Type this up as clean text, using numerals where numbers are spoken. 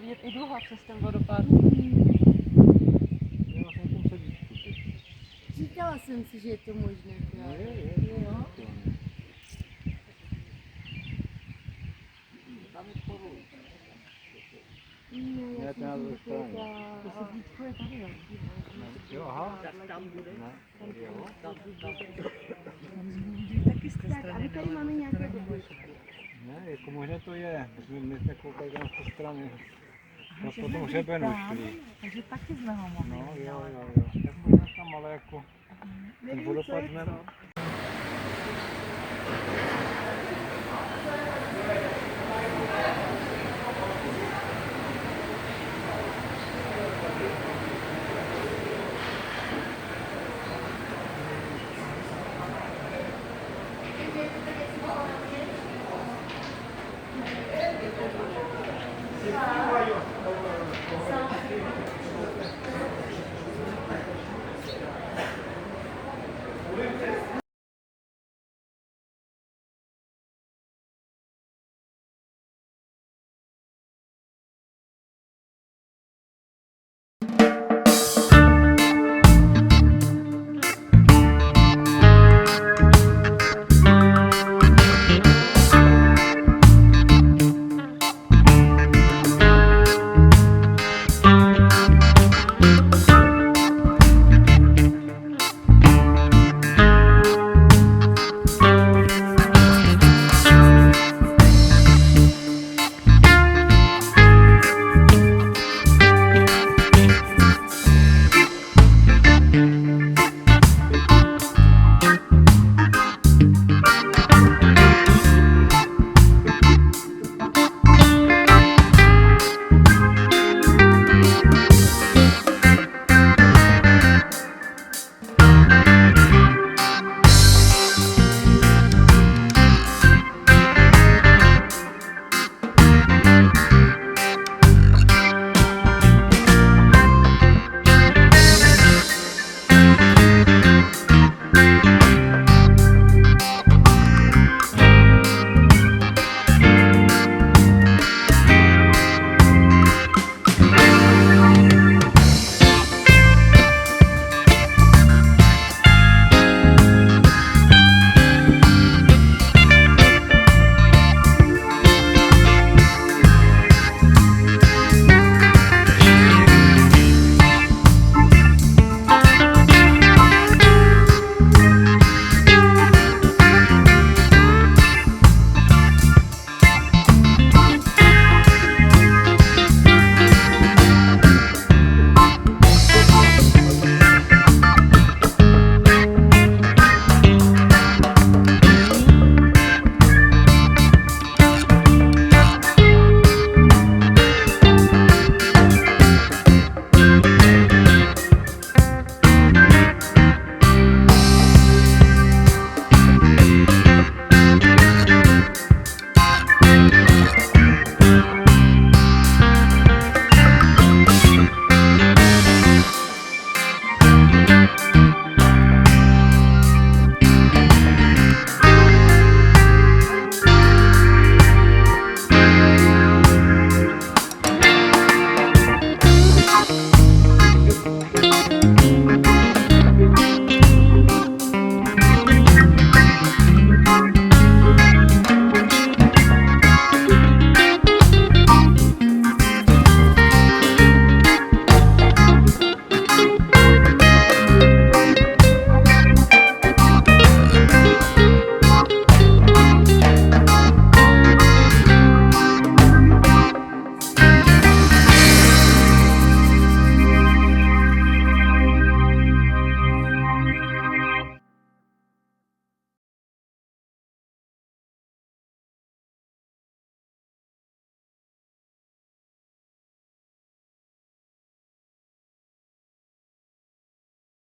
vidět i dlouho přes ten vodopád. Říkala jsem si, že je to možné. No je. Jo? Tam je poru. Ne, to na druhé straně. To sedíčko je tady, jo. Jo, aha. Tak tam bude. Tam. Taky z té Tak, a my tady máme nějaké doby. Ne, jako možné to je. My jsme koukali tam z té strany. No po tom hřebenu šli. Takže taky jsme ho mohli. No jo. Tak možná tam, ale jako ten vodopád jsme...